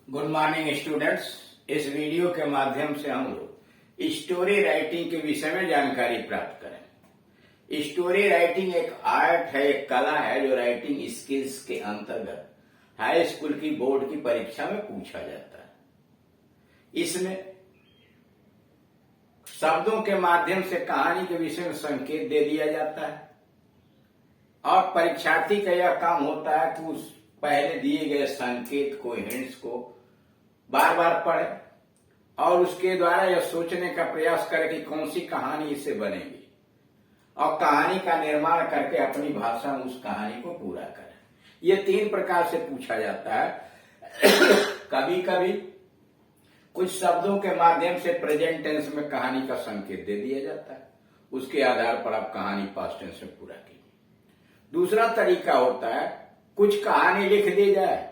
Good morning students. इस video के माध्यम से हम लोग स्टोरी राइटिंग के विषय में जानकारी प्राप्त करें। स्टोरी राइटिंग एक आर्ट है, एक कला है जो राइटिंग स्किल्स के अंतर्गत हाई स्कूल की बोर्ड की परीक्षा में पूछा जाता है। इसमें शब्दों के माध्यम से कहानी के विषय में संकेत दे दिया जाता है और परीक्षार्थी का यह काम होता है कि उस पहले दिए गए संकेत को, हिंट्स को बार बार पढ़े और उसके द्वारा यह सोचने का प्रयास करे कि कौन सी कहानी इससे बनेगी और कहानी का निर्माण करके अपनी भाषा में उस कहानी को पूरा करे। ये 3 प्रकार से पूछा जाता है। कभी कभी कुछ शब्दों के माध्यम से प्रेजेंट टेंस में कहानी का संकेत दे दिया जाता है, उसके आधार पर आप कहानी पास्ट टेंस में पूरा कीजिए। दूसरा तरीका होता है कुछ कहानी लिख दी जाए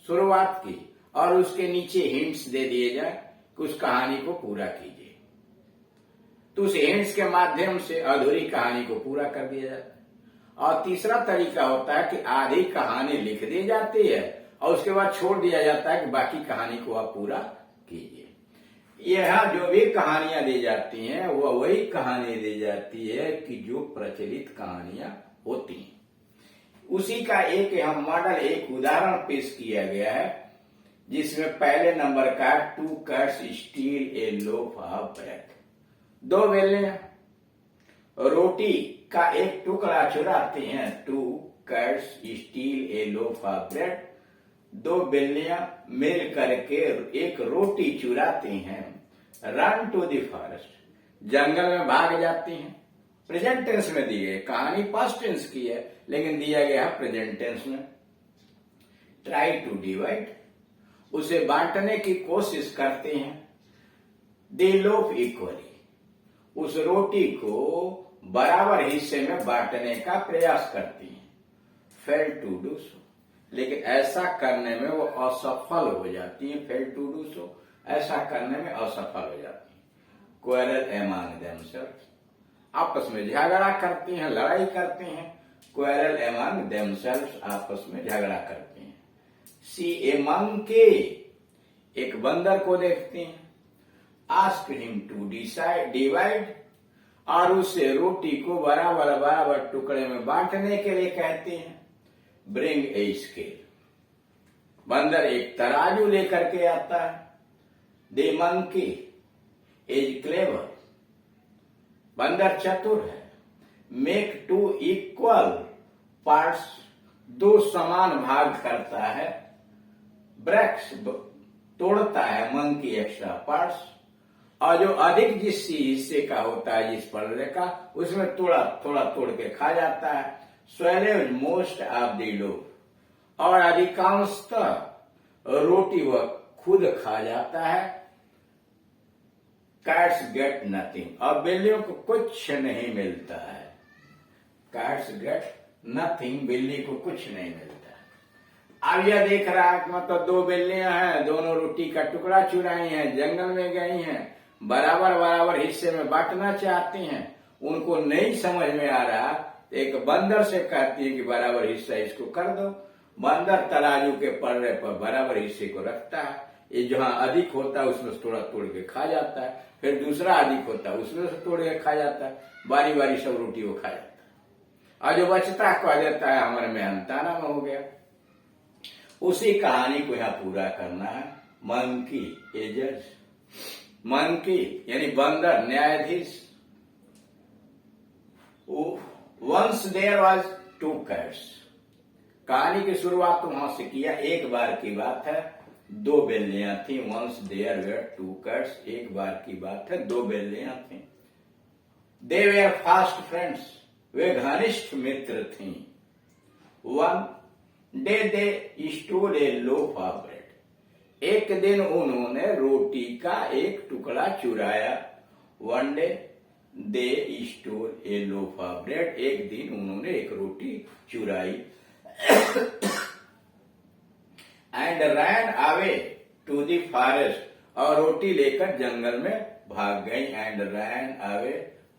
शुरुआत की और उसके नीचे हिंट्स दे दिए जाए कि उस कहानी को पूरा कीजिए, तो उस हिंट्स के माध्यम से अधूरी कहानी को पूरा कर दिया जाता है। और तीसरा तरीका होता है कि आधी कहानी लिख दी जाती है और उसके बाद छोड़ दिया जाता है कि बाकी कहानी को आप पूरा कीजिए। यह जो भी कहानियां दी जाती हैं वह वही कहानी दी जाती है कि जो प्रचलित कहानियां होती हैं। उसी का एक यहाँ मॉडल, एक उदाहरण पेश किया गया है जिसमें पहले नंबर का 2 cats steal a loaf of bread। 2 बेले रोटी का एक टुकड़ा चुराते हैं। 2 cats steal a loaf of bread। 2 बिल्लियां मिल करके एक रोटी चुराते हैं। रन टू द फॉरेस्ट, जंगल में भाग जाती हैं। प्रेजेंट टेंस में दी गई, कहानी पास्ट टेंस की है लेकिन दिया गया है प्रेजेंट टेंस में। ट्राई टू डिवाइड, उसे बांटने की कोशिश करते हैं। दे लोफ इक्वली, उस रोटी को बराबर हिस्से में बांटने का प्रयास करती हैं। फेल टू डू सो, लेकिन ऐसा करने में वो असफल हो जाती हैं। फेल टू डू सो, ऐसा करने में असफल हो जाती हैं। क्वेरल एमंग देमसेल्व्स, आपस में झगड़ा करती हैं, लड़ाई करते हैं। क्वेरल एमंग देमसेल्व्स, आपस में झगड़ा करते हैं। सी ए मंकी, एक बंदर को देखती हैं। आस्क हिम टू डिवाइड, और उससे रोटी को बराबर बराबर टुकड़े में बांटने के लिए कहती हैं। ब्रिंग ए स्केल, बंदर एक तराजू लेकर के आता है। द मंकी इज क्लेवर, बंदर चतुर है। मेक 2 इक्वल पार्ट्स, 2 समान भाग करता है। ब्रेक्स, तोड़ता है। मंकी एक्स्ट्रा पार्ट्स, और जो अधिक जिस हिस्से का होता है, जिस पल्ले का, उसमें थोड़ा थोड़ा तोड़ के खा जाता है। स्वेलेज मोस्ट ऑफ द लोफ, और अधिकांशतः रोटी वह खुद खा जाता है। कैट्स गेट नथिंग, और बिल्लियों को कुछ नहीं मिलता है। कैट्स गेट नथिंग, बिल्ली को कुछ नहीं मिलता। अब यह देख रहा है मतलब 2 बिल्लियां हैं, दोनों रोटी का टुकड़ा चुराई हैं, जंगल में गई हैं, बराबर बराबर हिस्से में बांटना चाहती हैं। उनको नहीं समझ में आ रहा, एक बंदर से कहती है कि बराबर हिस्सा इसको कर दो। बंदर तराजू के पल्ले पर बराबर हिस्से को रखता है। ये जहां अधिक होता है उसमें से थोड़ा तोड़ के खा जाता है, फिर दूसरा अधिक होता है उसमें से तोड़ के खा जाता है। बारी बारी सब रोटी वो खा जाता है, और जो बचता कह देता है हमारे मेहनताना में हो गया। उसी कहानी को यहाँ पूरा करना है। मंकी ए जज, मंकी यानी बंदर न्यायाधीश। वंस देयर वाज 2 cats, कहानी की शुरुआत तो वहां से किया। एक बार की बात है, 2 बिल्लियां थी। वंस देयर वेयर 2 cats, एक बार की बात है, 2 बिल्लियां थी। दे वेयर फास्ट फ्रेंड्स, वे घनिष्ठ मित्र थी। One day they stole a loaf of bread, एक दिन उन्होंने रोटी का एक टुकड़ा चुराया। One day they stole a loaf of bread, एक दिन उन्होंने एक रोटी चुराई। And ran away to the forest, और रोटी लेकर जंगल में भाग गई। And ran away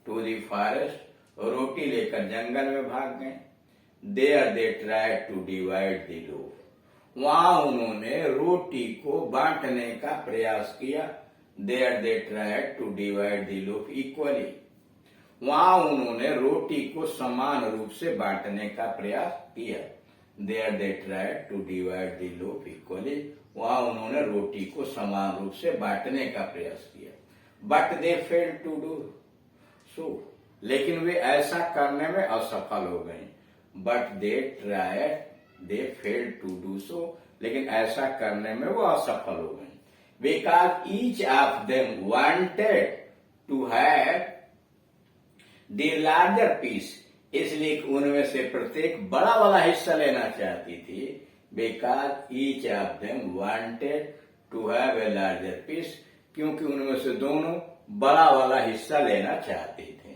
to the forest, रोटी लेकर जंगल में भाग गए। There they try to divide the loaf, वहां उन्होंने रोटी को बांटने का प्रयास किया। There they tried to divide the loaf equally. वहां उन्होंने रोटी को समान रूप से बांटने का प्रयास किया। There they tried to divide the loaf equally. वहां उन्होंने रोटी को समान रूप से बांटने का प्रयास किया। But they fail to do so. लेकिन वे ऐसा करने में असफल हो गए। But they tried, they fail to do so. लेकिन ऐसा करने में वो असफल हो गए। Because each of them wanted to have the larger piece. इसलिए उनमें से प्रत्येक बड़ा वाला हिस्सा लेना चाहती थी। Because each of them wanted to have a larger piece. क्योंकि उनमें से दोनों बड़ा वाला हिस्सा लेना चाहते थे।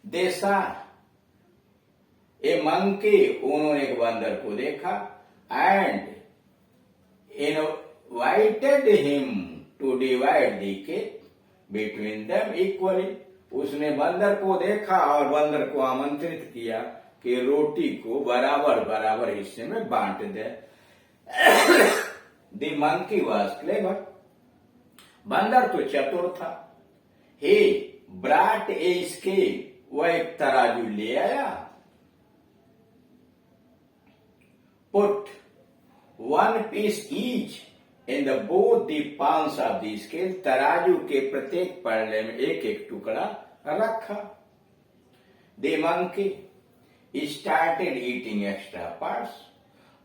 देसा ए मंकी, उन्होंने एक बंदर को देखा। And invited him to divide the cake between them equally. उसने बंदर को देखा और बंदर को आमंत्रित किया कि रोटी को बराबर बराबर हिस्से में बांट दे। The monkey was clever. बंदर तो चतुर था। He brought a scale. वह एक तराजू ले आया। Put one piece each in the both the palms of the scale. तराजू के प्रत्येक पल्ले में एक एक टुकड़ा रखा। The monkey started eating extra parts.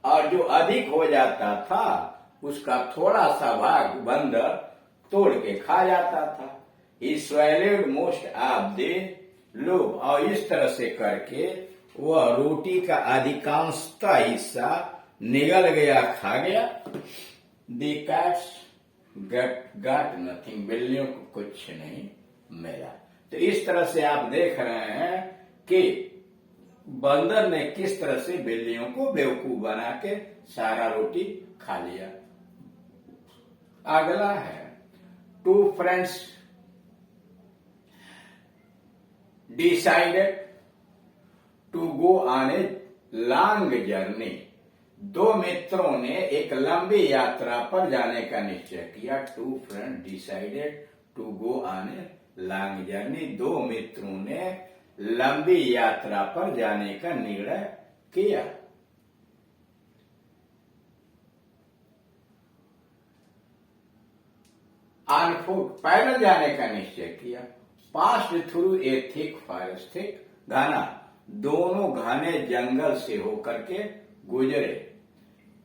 और जो अधिक हो जाता था उसका थोड़ा सा भाग बंदर तोड़ के खा जाता था। ही स्वेलेड मोस्ट ऑफ द लोफ। और इस तरह से करके वह रोटी का अधिकांशतः हिस्सा निगल गया, खा गया। The cats got nothing. बिल्लियों को कुछ नहीं मिला। तो इस तरह से आप देख रहे हैं कि बंदर ने किस तरह से बिल्लियों को बेवकूफ बना के सारा रोटी खा लिया। अगला है two friends decided to go on a long journey. दो मित्रों ने एक लंबी यात्रा पर जाने का निश्चय किया। Two friend decided to go on a long journey. दो मित्रों ने लंबी यात्रा पर जाने का निर्णय किया। ऑन फुट, पैदल जाने का निश्चय किया। Passed through a thick forest, thick घना, दोनों घने जंगल से होकर के गुजरे।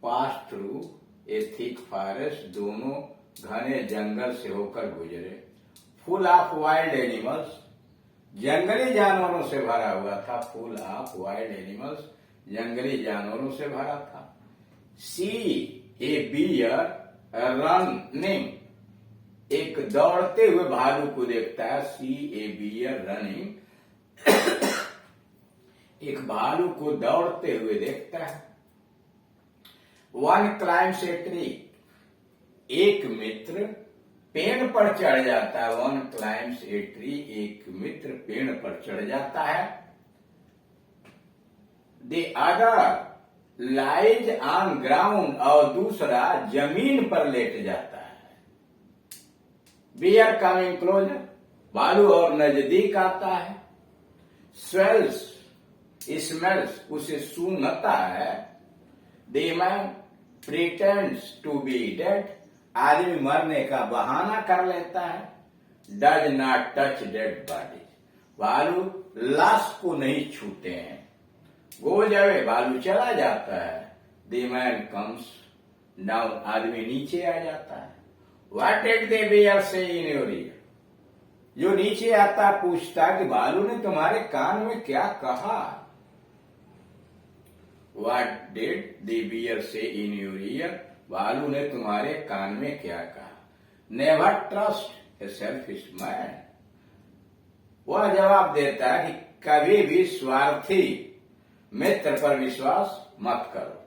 पास थ्रू ए थिक फॉरेस्ट, दोनों घने जंगल से होकर गुजरे। फुल ऑफ वाइल्ड एनिमल्स, जंगली जानवरों से भरा हुआ था। फुल ऑफ वाइल्ड एनिमल्स, जंगली जानवरों से भरा था। सी ए बियर रनिंग, एक दौड़ते हुए भालू को देखता है। सी ए बियर रनिंग, एक भालू को दौड़ते हुए देखता है। वन क्लाइम्स ए ट्री, एक मित्र पेड़ पर चढ़ जाता है। वन क्लाइम्स ए ट्री, एक मित्र पेड़ पर चढ़ जाता है। The other lies on ground, और दूसरा जमीन पर लेट जाता है। बियर कमिंग क्लोजर, भालू और नजदीक आता है। स्वेल्स स्मेल्स, उसे सूंघता है। The man pretends to be dead, आदमी मरने का बहाना कर लेता है। Does not touch dead body, भालू लाश को नहीं छूते हैं। गो जावे, भालू चला जाता है। द मैन कम्स डाउन, आदमी नीचे आ जाता है। व्हाट डिड द बियर से इन योर ईयर, जो नीचे आता पूछता कि भालू ने तुम्हारे कान में क्या कहा। व्हाट डिड द बियर से इन योर ईयर, भालू ने तुम्हारे कान में क्या कहा। Never trust a selfish man, वह जवाब देता है कि कभी भी स्वार्थी मित्र पर विश्वास मत करो।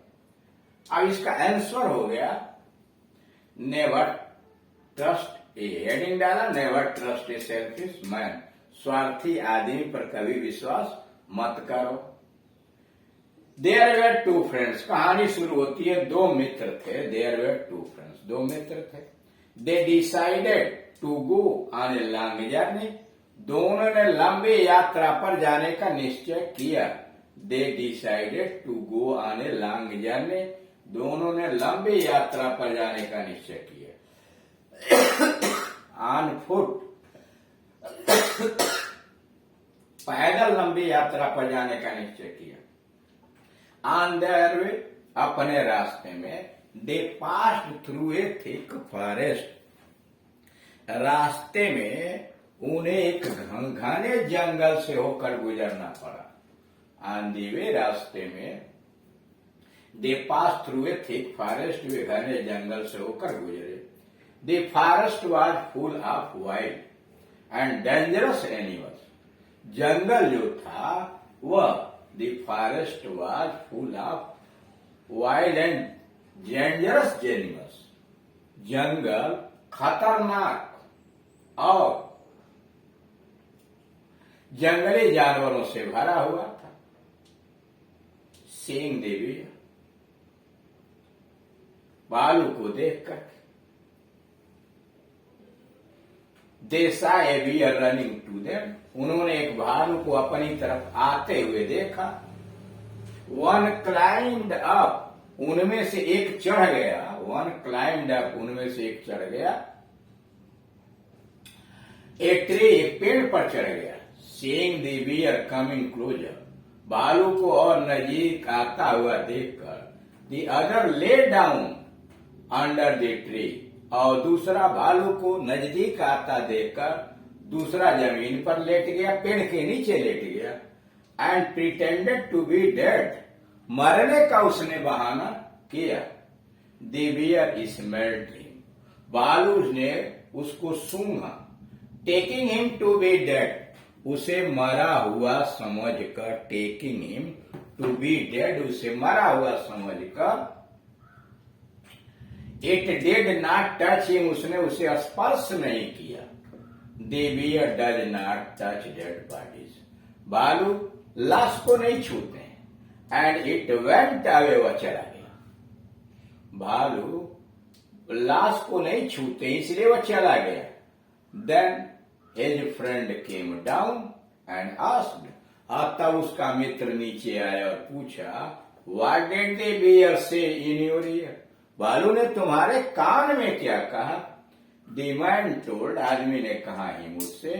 अब इसका आंसर हो गया नेवर ट्रस्ट, ए हेडिंग डाला, never trust a selfish man, स्वार्थी आदमी पर कभी विश्वास मत करो। देयर वेर टू फ्रेंड्स, कहानी शुरू होती है, दो मित्र थे। देयर वेर टू फ्रेंड्स, दो मित्र थे। They decided to go on a long journey, दोनों ने लंबी यात्रा पर जाने का निश्चय किया। They decided to go on a long journey, दोनों ने लंबी यात्रा पर जाने का निश्चय किया। ऑन फुट, पैदल लंबी यात्रा पर जाने का निश्चय किया। ऑन देयर वे, अपने रास्ते में। They passed through a thick forest, रास्ते में उन्हें एक घने जंगल से होकर गुजरना पड़ा। ऑन दी वे, रास्ते में। They pass through a thick forest, वे घने जंगल से होकर गुजरे। The forest was full of wild and dangerous animals, जंगल जो था वह, the forest was full of wild and dangerous animals, जंगल खतरनाक और जंगली जानवरों से भरा हुआ था। सीइंग देवी, भालू को देखकर। They saw a bear running to them, उन्होंने एक भालू को अपनी तरफ आते हुए देखा। वन क्लाइम्ड अप, उनमें से एक चढ़ गया। वन क्लाइम्ड अप, उनमें से एक चढ़ गया। एक ट्री, एक पेड़ पर चढ़ गया। Seeing the bear coming closer, भालू को और नजीक आता हुआ देखकर। The other lay down under the tree, और दूसरा भालू को नजदीक आता देखकर दूसरा जमीन पर लेट गया, पेड़ के नीचे लेट गया। And pretended to be dead, मरने का उसने बहाना किया। द बियर स्मेल्ड हिम, भालू ने उसको सूंघा। Taking him to be dead, उसे मरा हुआ समझकर। Taking him to be dead, उसे मरा हुआ समझकर। It did not touch him, उसने उसे स्पर्श नहीं किया। The bear does not touch dead bodies, भालू लाश को नहीं छूते। एंड इट वेंट अवे, वह चला गया। भालू लाश को नहीं छूते इसलिए वह चला गया। Then his friend came down and asked, तब उसका मित्र नीचे आया और पूछा, what did the bear say in your ear, भालू ने तुम्हारे कान में क्या कहा? The man told, आदमी ने कहा ही मुझसे,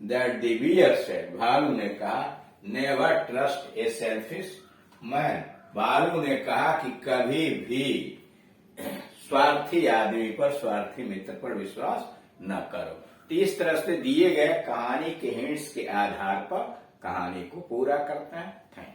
that the bear said, भालू ने कहा, never trust a selfish man, भालू ने कहा कि कभी भी स्वार्थी आदमी पर, स्वार्थी मित्र पर विश्वास न करो। तो इस तरह से दिए गए कहानी के हिंट्स के आधार पर कहानी को पूरा करते हैं। Thank you.